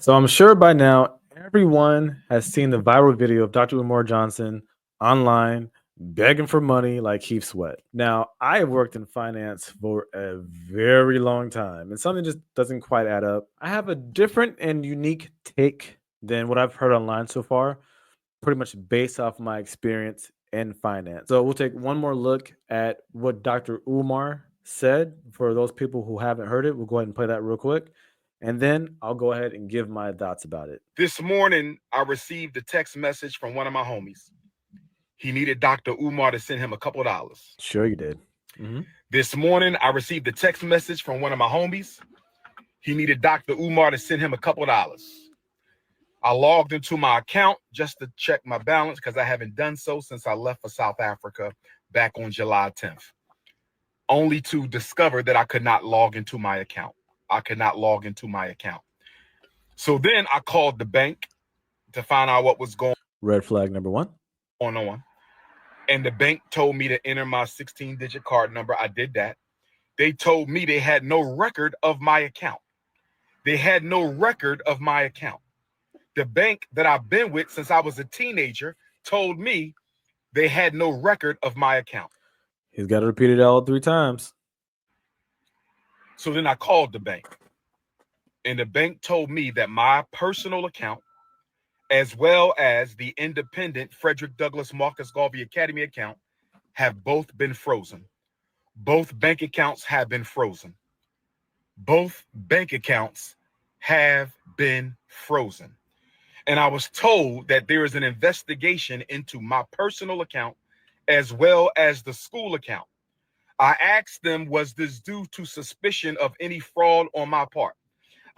So I'm sure by now everyone has seen the viral video of Dr. Umar Johnson online begging for money like Keith Sweat. Now, I have worked in finance for a very long time and something just doesn't quite add up. I have a different and unique take than what I've heard online so far, pretty much based off my experience in finance. So we'll take one more look at what Dr. Umar said. For those people who haven't heard it, we'll go ahead and play that real quick. And then I'll go ahead and give my thoughts about it. This morning, I received a text message from one of my homies. He needed Dr. Umar to send him a couple dollars. Sure, you did. This morning, I received a text message from one of my homies. He needed Dr. Umar to send him a couple dollars. I logged into my account just to check my balance because I haven't done so since I left for South Africa back on July 10th, only to discover that I could not log into my account. So then I called the bank to find out what was going Red flag number one. on. And the bank told me to enter my 16-digit card number. I did that. They told me they had no record of my account. The bank that I've been with since I was a teenager told me they had no record of my account. He's got to repeat it all 3 times. So then I called the bank. And the bank told me that my personal account, as well as the independent Frederick Douglass Marcus Garvey Academy account, have both been frozen. Both bank accounts have been frozen. And I was told that there is an investigation into my personal account as well as the school account. I asked them, was this due to suspicion of any fraud on my part?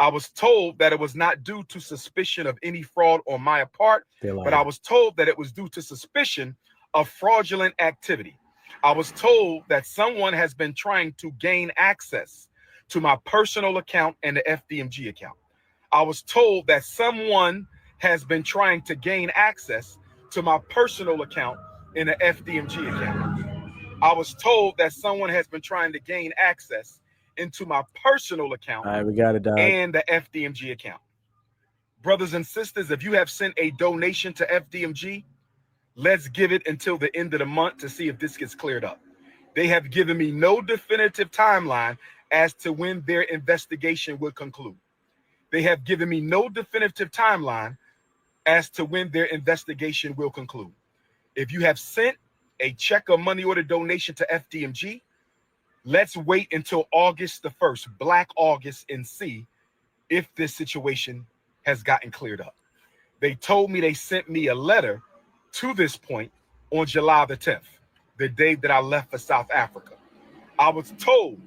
I was told that it was not due to suspicion of any fraud on my part, but I was told that it was due to suspicion of fraudulent activity. I was told that someone has been trying to gain access to my personal account and the FDMG account. I was told that someone has been trying to gain access to my personal account and the FDMG account. I was told that someone has been trying to gain access into my personal account We got it, dog. and the FDMG account. Brothers and sisters, if you have sent a donation to FDMG, let's give it until the end of the month to see if this gets cleared up. They have given me no definitive timeline as to when their investigation will conclude. If you have sent a check or money order donation to FDMG, let's wait until August the 1st, Black August, and see if this situation has gotten cleared up. They told me they sent me a letter to this point on July the 10th, the day that I left for South Africa. I was told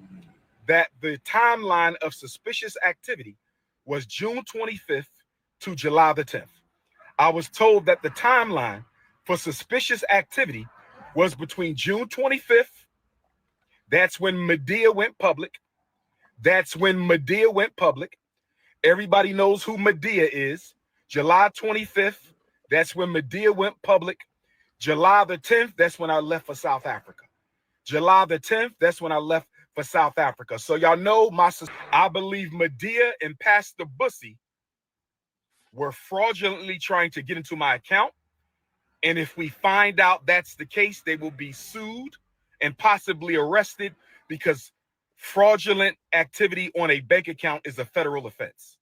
that the timeline of suspicious activity was June 25th to July the 10th. I was told that the timeline for suspicious activity was between June 25th, that's when Medea went public. Everybody knows who Medea is. July 25th, that's when Medea went public. July the 10th, that's when I left for South Africa. So y'all know I believe Medea and Pastor Bussy were fraudulently trying to get into my account. And if we find out that's the case, they will be sued and possibly arrested, because fraudulent activity on a bank account is a federal offense.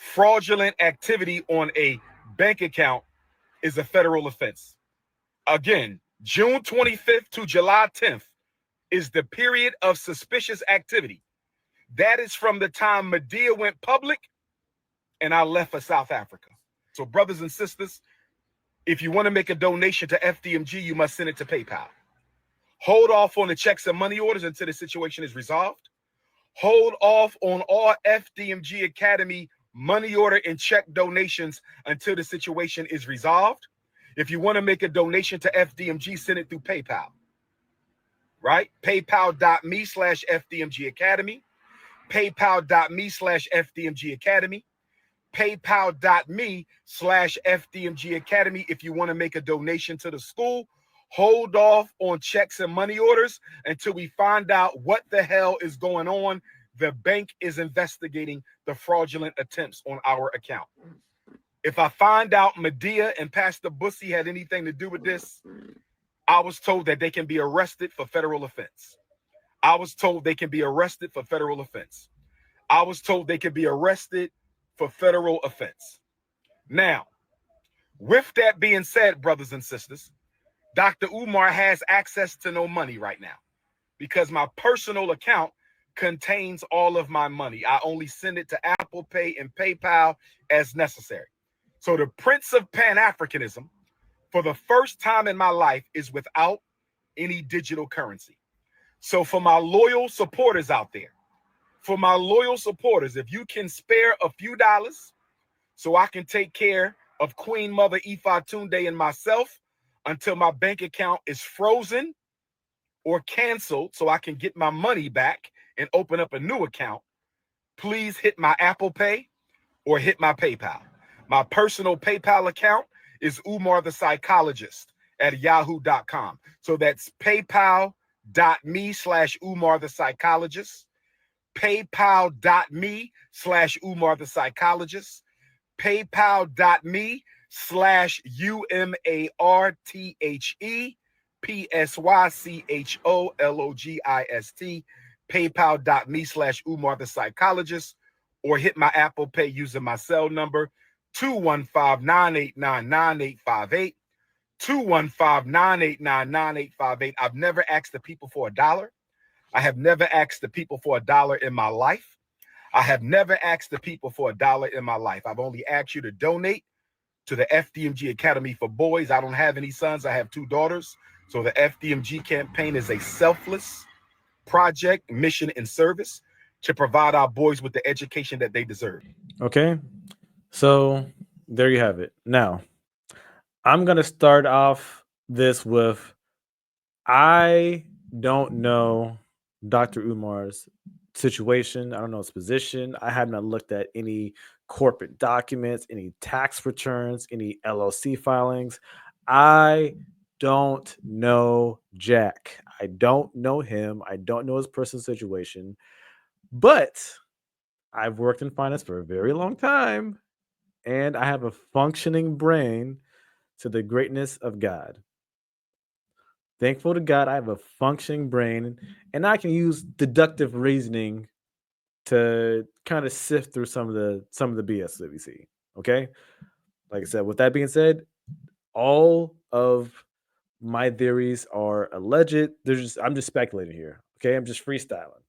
Fraudulent activity on a bank account is a federal offense. Again, June 25th to July 10th is the period of suspicious activity. That is from the time Medea went public and I left for South Africa. So brothers and sisters, if you want to make a donation to FDMG, you must send it to PayPal. Hold off on the checks and money orders until the situation is resolved. Hold off on all FDMG Academy money order and check donations until the situation is resolved. If you want to make a donation to FDMG, send it through PayPal. Right? PayPal.me/FDMG Academy. PayPal.me/FDMG Academy. PayPal.me/FDMG Academy. If you want to make a donation to the school, hold off on checks and money orders until we find out what the hell is going on the bank is investigating the fraudulent attempts on our account. If I find out Medea and Pastor Bussy had anything to do with this, I was told that they can be arrested for federal offense. I was told they can be arrested for federal offense. I was told they could be arrested for federal offense. Now, with that being said, brothers and sisters, Dr. Umar has access to no money right now because my personal account contains all of my money. I only send it to Apple Pay and PayPal as necessary. So the Prince of Pan-Africanism, for the first time in my life, is without any digital currency. So for my loyal supporters out there, if you can spare a few dollars so I can take care of Queen Mother Ifa Tunde and myself until my bank account is frozen or canceled so I can get my money back and open up a new account, please hit my Apple Pay or hit my PayPal. My personal PayPal account is Umar the Psychologist at yahoo.com. So that's paypal.me/Umar the Psychologist, paypal.me/Umar the Psychologist, paypal.me/UMARTHEPSYCHOLOGIST, paypal.me/Umar the Psychologist, or hit my Apple Pay using my cell number 215-989-9858. 215-989-9858. I've never asked the people for $1. I have never asked the people for $1 in my life. I have never asked the people for $1 in my life. I've only asked you to donate to the FDMG Academy for Boys. I don't have any sons. I have 2 daughters. So the FDMG campaign is a selfless project, mission, and service to provide our boys with the education that they deserve. Okay. So there you have it. Now, I'm going to start off this with I don't know Dr. Umar's situation. I don't know his position. I have not looked at any corporate documents, any tax returns, any LLC filings. I don't know Jack. I don't know him. I don't know his personal situation. But I've worked in finance for a very long time, and I have a functioning brain to the greatness of God. Thankful to God, I have a functioning brain, and I can use deductive reasoning to kind of sift through some of the BS that we see. Okay, like I said. With that being said, all of my theories are alleged. I'm just speculating here. Okay, I'm just freestyling.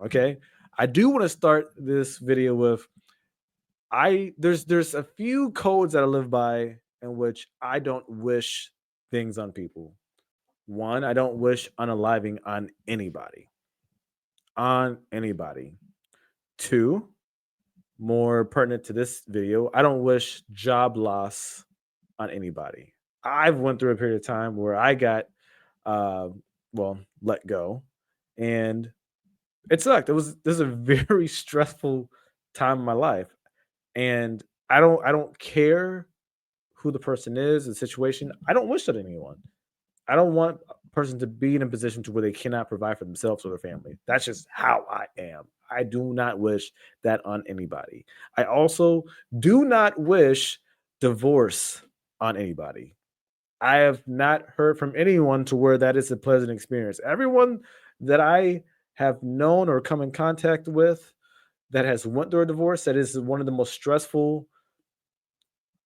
Okay, I do want to start this video with there's a few codes that I live by in which I don't wish things on people. One, I don't wish unaliving on anybody. On anybody. Two, more pertinent to this video, I don't wish job loss on anybody. I've went through a period of time where I got uh let go, and it sucked. This is a very stressful time in my life. And I don't care who the person is, the situation. I don't wish that on anyone. I don't want a person to be in a position to where they cannot provide for themselves or their family. That's just how I am. I do not wish that on anybody. I also do not wish divorce on anybody. I have not heard from anyone to where that is a pleasant experience. Everyone that I have known or come in contact with that has went through a divorce, that is one of the most stressful,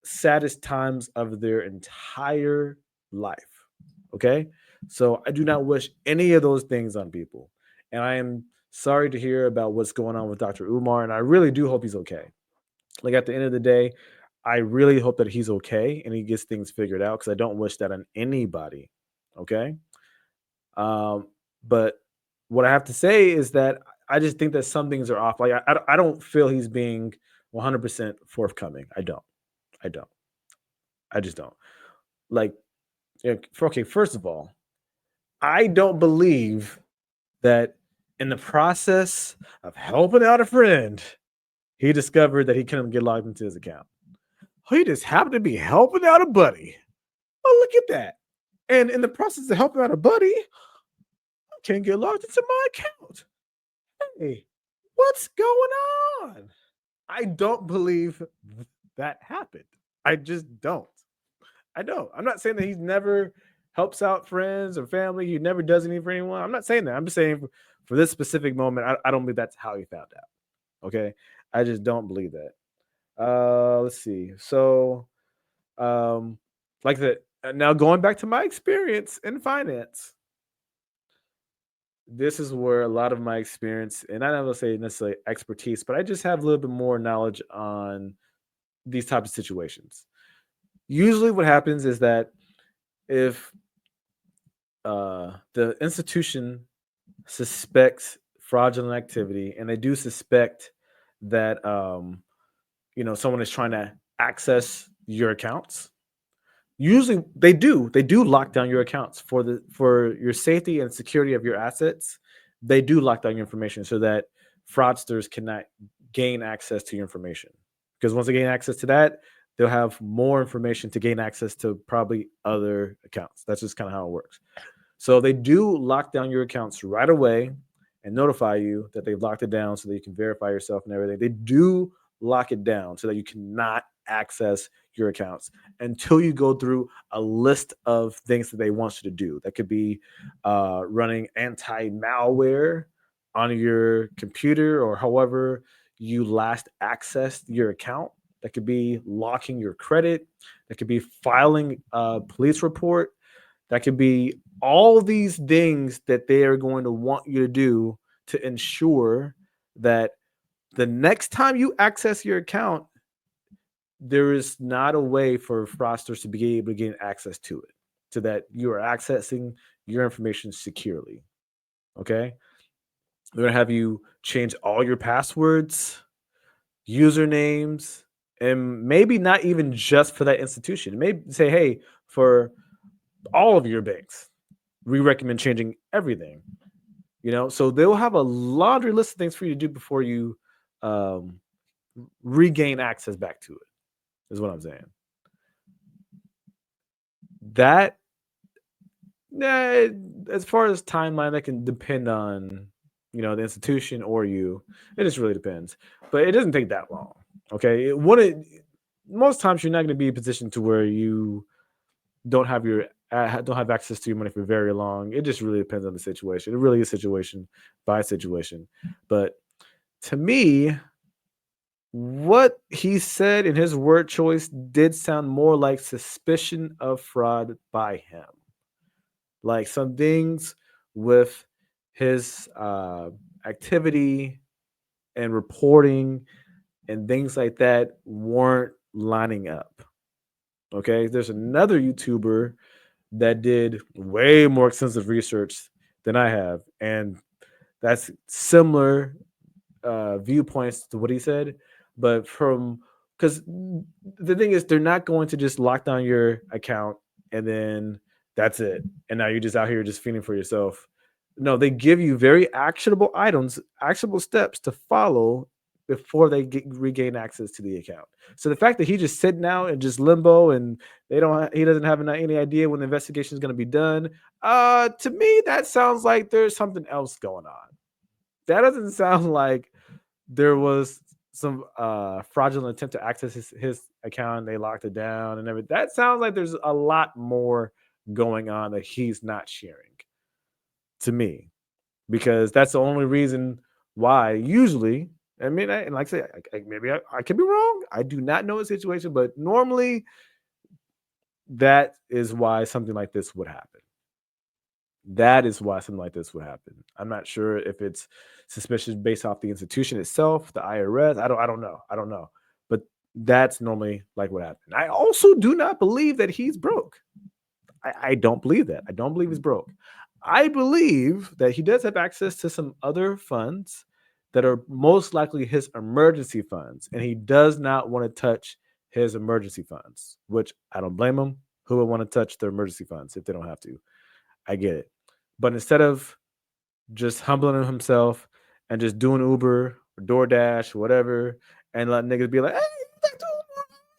saddest times of their entire life. Okay. So I do not wish any of those things on people. And I am sorry to hear about what's going on with Dr. Umar. And I really do hope he's okay. Like at the end of the day, I really hope that he's okay and he gets things figured out because I don't wish that on anybody. Okay. Um, but what I have to say is that I just think that some things are off. Like I don't feel he's being 100% forthcoming. I don't. I don't. I just don't. Like, okay, first of all, I don't believe that in the process of helping out a friend, he discovered that he couldn't get logged into his account. He just happened to be helping out a buddy. Oh, look at that. And in the process of helping out a buddy, I can't get logged into my account. Hey, What's going on? I don't believe that happened. I just don't. I don't. I'm not saying that he's never helps out friends or family. He never does anything for anyone. I'm not saying that. I'm just saying for this specific moment, I don't believe that's how he found out. Okay. I just don't believe that. Let's see. So, um, like that. Now going back to my experience in finance, this is where a lot of my experience, and I don't say necessarily expertise, but I just have a little bit more knowledge on these types of situations. Usually, what happens is that if the institution suspects fraudulent activity, and they do suspect that someone is trying to access your accounts. Usually, they do lock down your accounts for your safety and security of your assets. They do lock down your information so that fraudsters cannot gain access to your information. Because once they gain access to that, they'll have more information to gain access to probably other accounts. That's just kind of how it works. So they do lock down your accounts right away and notify you that they've locked it down so that you can verify yourself and everything. They do lock it down so that you cannot access your accounts until you go through a list of things that they want you to do. That could be running anti malware on your computer or however you last accessed your account. That could be locking your credit. That could be filing a police report. That could be all these things that they are going to want you to do to ensure that the next time you access your account, there is not a way for fraudsters to be able to gain access to it, so that you are accessing your information securely. Okay. They're going to have you change all your passwords, usernames, and maybe not even just for that institution. Maybe say, hey, for all of your banks, we recommend changing everything. So they'll have a laundry list of things for you to do before you um, regain access back to it, is what I'm saying. That, eh, as far as timeline, that can depend on, the institution or you. It just really depends. But it doesn't take that long. Okay. Most times you're not going to be in a position to where you don't have access to your money for very long. It just really depends on the situation. It really is situation by situation. But to me, what he said in his word choice did sound more like suspicion of fraud by him. Like some things with his activity and reporting and things like that weren't lining up. Okay. There's another YouTuber that did way more extensive research than I have. And that's similar viewpoints to what he said. But because the thing is, they're not going to just lock down your account and then that's it. And now you're just out here just feeding for yourself. No, they give you very actionable items, actionable steps to follow before they regain access to the account. So the fact that he just sitting out and just limbo and he doesn't have any idea when the investigation is going to be done. To me, that sounds like there's something else going on. That doesn't sound like there was some fraudulent attempt to access his account. They locked it down and everything. That sounds like there's a lot more going on that he's not sharing to me, because that's the only reason why usually. I mean, and like I say, maybe I could be wrong. I do not know the situation, but normally that is why something like this would happen. That is why something like this would happen. I'm not sure if it's suspicious based off the institution itself, the IRS. I don't know. I don't know. But that's normally like what happened. I also do not believe that he's broke. I don't believe that. I don't believe he's broke. I believe that he does have access to some other funds that are most likely his emergency funds, and he does not want to touch his emergency funds, which I don't blame him. Who would want to touch their emergency funds if they don't have to? I get it. But instead of just humbling himself and just doing Uber or DoorDash or whatever, and let niggas be like, hey,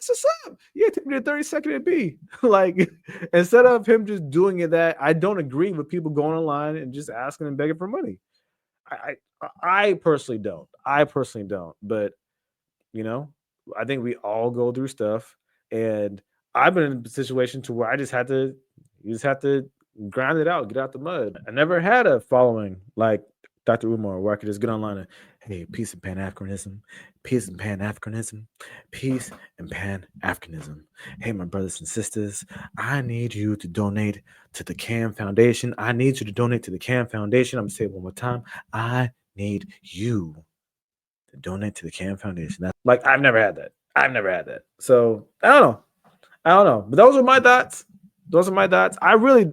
what's up? Yeah, take me to 30-second and be like, instead of him just doing it, that I don't agree with people going online and just asking and begging for money. I personally don't. I personally don't. But you know, I think we all go through stuff, and I've been in a situation to where I just had to, you just have to grind it out, get out the mud. I never had a following like Dr. Umar where I could just get online and, hey, peace and Pan Africanism, peace and Pan Africanism, peace and Pan Africanism. Hey, my brothers and sisters, I need you to donate to the CAM Foundation. I need you to donate to the CAM Foundation. I'm gonna say it one more time. I need you to donate to the CAM Foundation. That's like I've never had that. I've never had that. So I don't know. I don't know. But those are my thoughts. Those are my thoughts. I really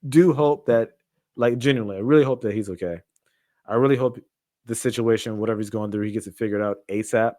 do hope that, like genuinely, I really hope that he's okay. I really hope the situation, whatever he's going through, he gets it figured out ASAP.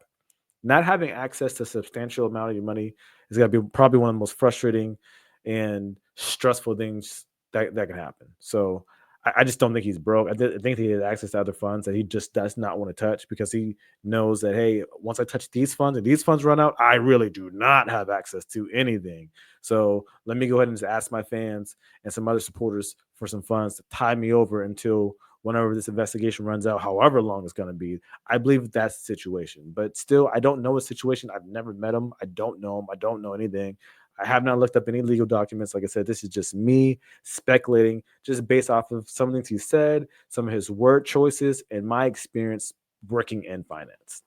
Not having access to a substantial amount of your money is going to be probably one of the most frustrating and stressful things that can happen. So I just don't think he's broke. I think he has access to other funds that he just does not want to touch because he knows that, hey, once I touch these funds and these funds run out, I really do not have access to anything. So let me go ahead and just ask my fans and some other supporters for some funds to tie me over until whenever this investigation runs out, however long it's going to be. I believe that's the situation. But still, I don't know his situation. I've never met him. I don't know him. I don't know anything. I have not looked up any legal documents. Like I said, this is just me speculating, just based off of some things he said, some of his word choices, and my experience working in finance.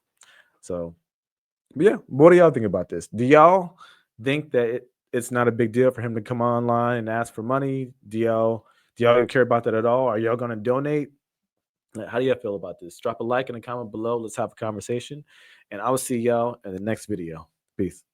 So, but yeah, what do y'all think about this? Do y'all think that it's not a big deal for him to come online and ask for money? Do y'all care about that at all? Are y'all going to donate? How do y'all feel about this? Drop a like and a comment below. Let's have a conversation. And I will see y'all in the next video. Peace.